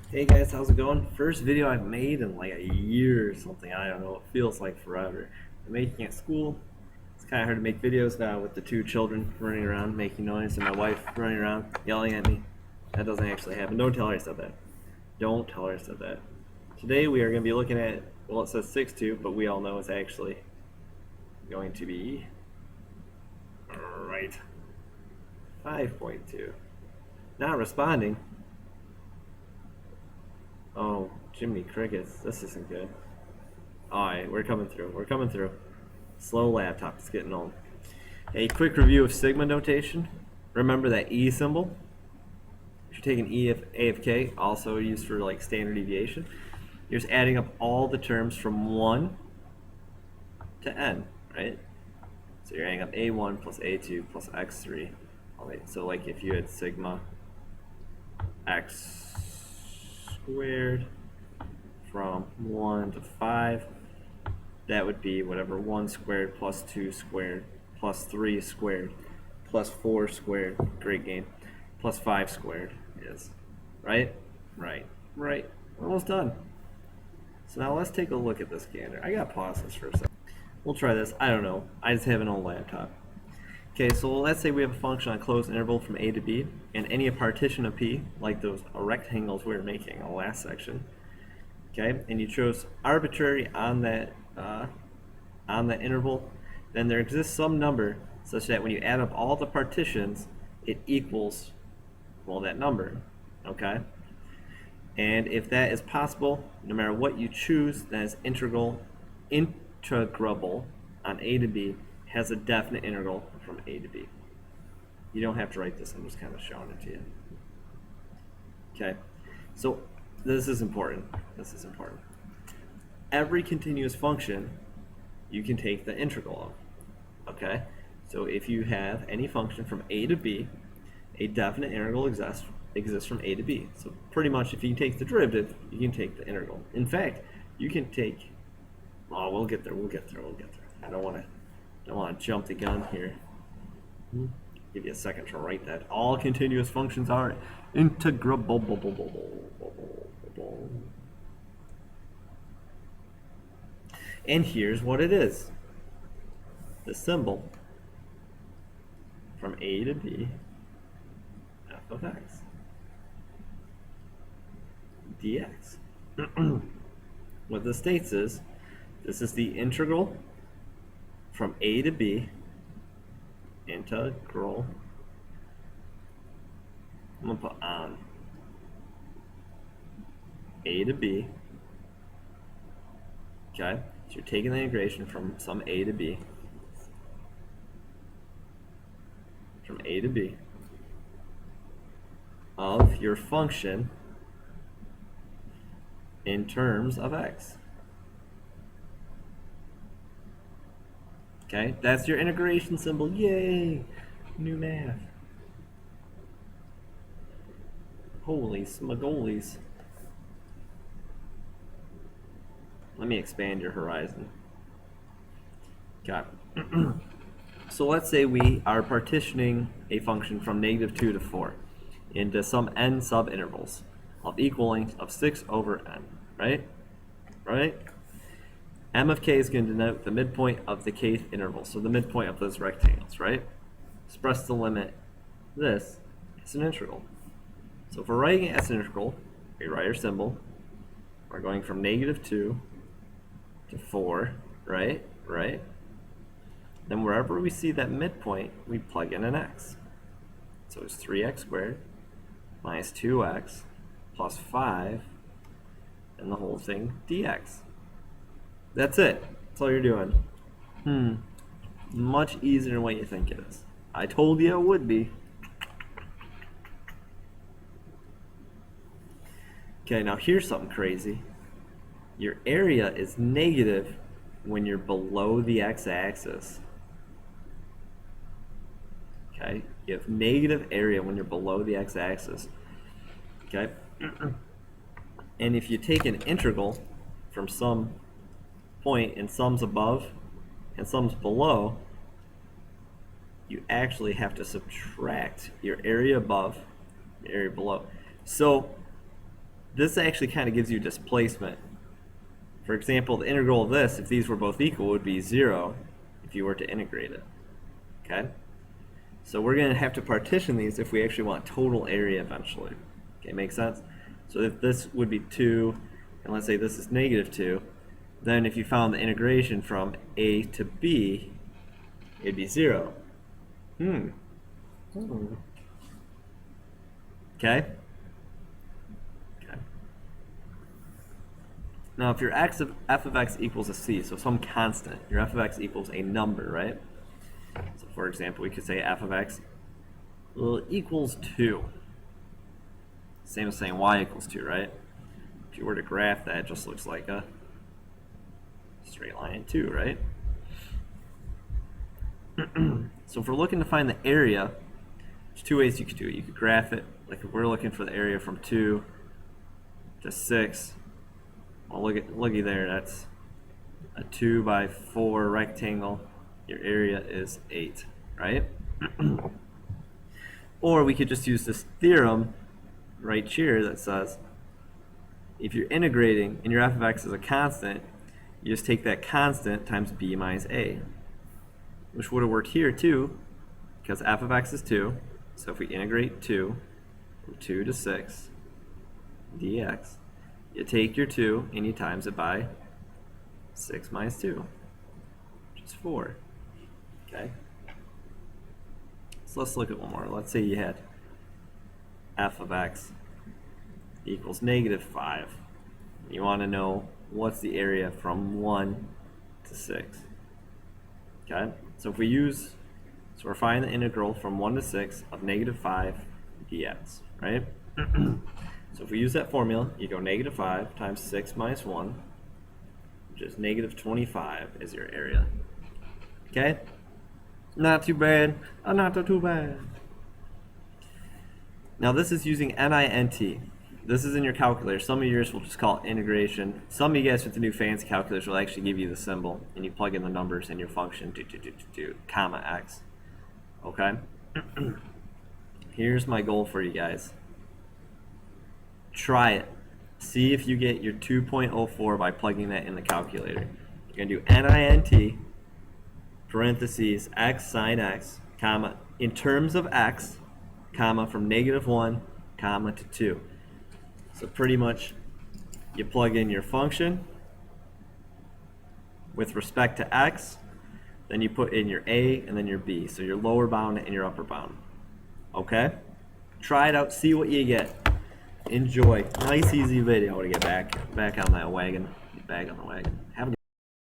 Hey guys, how's it going? First video I've made in like a year or something. I don't know. It feels like forever. I'm making at school. It's kind of hard to make videos now with the two children running around making noise and my wife running around yelling at me. That doesn't actually happen. Don't tell her I said that. Don't tell her I said that. Today we are going to be looking at, well, it says 6.2, but we all know it's actually going to be, right, 5.2. Not responding. Oh, Jiminy Crickets, this isn't good. Alright, we're coming through. We're coming through. Slow laptop, it's getting old. A quick review of sigma notation. Remember that E symbol. If you're taking E of A of K, also used for like standard deviation. You're just adding up all the terms from 1 to n, right? So you're adding up A1 plus A2 plus X3. Alright, so like if you had sigma X squared from 1 to 5, that would be whatever 1 squared plus 2 squared plus 3 squared plus 4 squared, great game, plus 5 squared is. Right? Right. Right. We're almost done. So now let's take a look at this gander. I gotta pause this for a second. We'll try this. I don't know. I just have an old laptop. Okay, so let's say we have a function on a closed interval from A to B, and any partition of P, like those rectangles we were making in the last section, okay, and you chose arbitrary on that interval, then there exists some number such that when you add up all the partitions, it equals, well, that number, okay? And if that is possible, no matter what you choose, that is integrable on A to B has a definite integral from A to B. You don't have to write this, I'm just kind of showing it to you. Okay, so this is important. This is important. Every continuous function you can take the integral of. Okay, so if you have any function from A to B, a definite integral exists from A to B. So pretty much if you can take the derivative, you can take the integral. In fact, you can take, oh, we'll get there. I don't want to jump the gun here. Give you a second to write that. All continuous functions are integrable. And here's what it is. The symbol from A to B, f of x, dx. What this states is, this is the integral from A to B, integral, I'm going to put on A to B, okay? So you're taking the integration from some A to B, of your function in terms of x. Okay, that's your integration symbol. Yay! New math. Holy smagolies. Let me expand your horizon. Got it. So let's say we are partitioning a function from -2 to 4 into some n subintervals of equal length of 6 over n, right? Right? M of k is going to denote the midpoint of the kth interval, so the midpoint of those rectangles, right? Express the limit. This is an integral. So if we're writing it as an integral, we write our symbol. We're going from -2 to 4, right? Right? Then wherever we see that midpoint, we plug in an x. So it's 3x squared minus 2x plus 5, and the whole thing dx. That's it. That's all you're doing. Much easier than what you think it is. I told you it would be. Okay, now here's something crazy. Your area is negative when you're below the x-axis. Okay, you have negative area when you're below the x-axis. Okay, and if you take an integral from some point and sums above and sums below, you actually have to subtract your area above, your area below. So this actually kind of gives you displacement. For example, the integral of this, if these were both equal, would be 0 if you were to integrate it. Okay? So we're going to have to partition these if we actually want total area eventually. Okay, make sense? So if this would be 2, and let's say this is -2, then if you found the integration from a to b, it'd be 0. Okay? Now, if your f of x equals a c, so some constant, your f of x equals a number, right? So, for example, we could say f of x equals 2. Same as saying y equals 2, right? If you were to graph that, it just looks like a straight line 2, right? So if we're looking to find the area, there's two ways you could do it. You could graph it, like if we're looking for the area from 2 to 6. Well, looky there, that's a 2 by 4 rectangle. Your area is 8, right? Or we could just use this theorem right here that says if you're integrating and your f of x is a constant, you just take that constant times b minus a, which would have worked here too, because f of x is 2. So if we integrate 2 from 2 to 6 dx, you take your 2 and you times it by 6 minus 2, which is 4. Okay? So let's look at one more. Let's say you had f of x equals -5. You want to know what's the area from 1 to 6. Okay? So if we use, so we're finding the integral from 1 to 6 of -5 dx, right? So if we use that formula, you go -5 times 6 minus 1, which is -25 is your area. Okay? Not too bad. Not too bad. Now this is using NINT. This is in your calculator. Some of yours will just call it integration. Some of you guys with the new fancy calculators will actually give you the symbol, and you plug in the numbers in your function, comma x. Okay? Here's my goal for you guys. Try it. See if you get your 2.04 by plugging that in the calculator. You're going to do NINT, parentheses, x sine x, comma, in terms of x, comma, from -1, comma, to 2. So pretty much you plug in your function with respect to x, then you put in your a and then your b. So your lower bound and your upper bound. Okay? Try it out, see what you get. Enjoy. Nice easy video to get back on that wagon. Get back on the wagon. Have a good